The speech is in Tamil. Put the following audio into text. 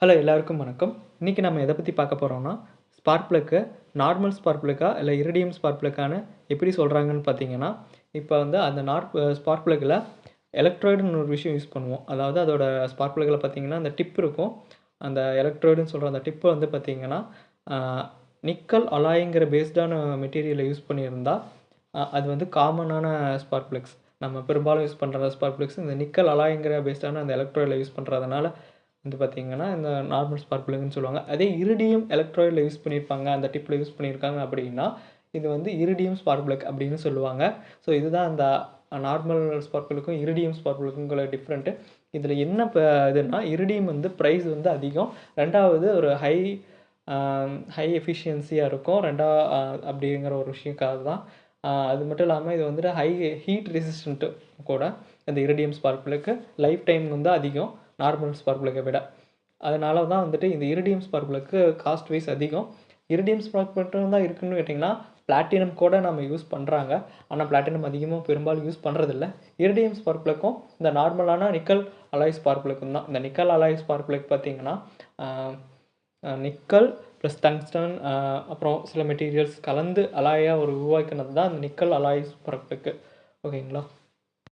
ஹலோ எல்லாருக்கும் வணக்கம். இன்றைக்கி நம்ம எதை பற்றி பார்க்க போகிறோம்னா, ஸ்பார்க் ப்ளக்கு நார்மல் ஸ்பார்க் ப்ளக்கா இல்லை இரிடியம் ஸ்பார்க் ப்ளக்கான்னு எப்படி சொல்கிறாங்கன்னு பார்த்தீங்கன்னா, இப்போ வந்து அந்த ஸ்பார்க் ப்ளக்கில் எலக்ட்ராய்டுன்னு ஒரு விஷயம் யூஸ் பண்ணுவோம். அதாவது அதோட ஸ்பார்க் ப்ளக்கில் பார்த்தீங்கன்னா அந்த டிப் இருக்கும். அந்த எலக்ட்ராய்டுன்னு சொல்கிற அந்த டிப்பை வந்து பார்த்தீங்கன்னா நிக்கல் அலாய்ங்கிற பேஸ்டான மெட்டீரியலை யூஸ் பண்ணியிருந்தால் அது வந்து காமனான ஸ்பார்க் ப்ளக்ஸ். நம்ம பெரும்பாலும் யூஸ் பண்ணுற ஸ்பார்க் ப்ளக்ஸ் இந்த நிக்கல் அலாய்ங்கிற பேஸ்டான அந்த எலக்ட்ராய்டில் யூஸ் பண்ணுறதுனால வந்து பார்த்தீங்கன்னா இந்த நார்மல் ஸ்பார்க் ப்ளக்னு சொல்லுவாங்க. அதே இரிடியம் எலக்ட்ராய்டில் யூஸ் பண்ணியிருப்பாங்க, அந்த டிப்பில் யூஸ் பண்ணியிருக்காங்க அப்படின்னா இது வந்து இரிடியம் ஸ்பார்க் ப்ளக் அப்படின்னு சொல்லுவாங்க. ஸோ இதுதான் அந்த நார்மல் ஸ்பார்க் ப்ளக்கும் இரிடியம் ஸ்பார்க் ப்ளக்குங்கிற டிஃப்ரெண்ட்டு. இதில் என்ன இதுன்னா இரிடியம் வந்து ப்ரைஸ் வந்து அதிகம், ரெண்டாவது ஒரு ஹை எஃபிஷியன்சியாக இருக்கும், அப்படிங்கிற ஒரு விஷயக்காக தான். அது மட்டும் இல்லாமல் இது வந்துட்டு ஹீட் ரெசிஸ்டண்ட்டு கூட. இந்த iridium spark plug life time வந்து அதிகம் நார்மல் ஸ்பார்க் ப்ளக்கை விட. அதனால தான் வந்துட்டு இந்த iridium spark plug cost wise அதிகம். இரிடியம் ஸ்பார்க் மட்டும் தான் இருக்குன்னு கேட்டிங்கன்னா பிளாட்டினம் கூட நம்ம யூஸ் பண்ணுறாங்க. ஆனால் பிளாட்டினம் அதிகமாக பெரும்பாலும் யூஸ் பண்ணுறதில்ல. இரிடியம் ஸ்பார்க் ப்ளக்கும் இந்த நார்மலான நிக்கல் அலாய் ஸ்பார்க் ப்ளக்கும் தான். இந்த நிக்கல் அலாய் ஸ்பார்க் ப்ளக் பார்த்திங்கன்னா நிக்கல் ப்ளஸ் டங்ஸ்டன் அப்புறம் சில மெட்டீரியல்ஸ் கலந்து அலாயாக உருவாக்கினது தான் இந்த நிக்கல் அலாய் ஸ்பார்க் ப்ளக்கு. ஓகேங்களா?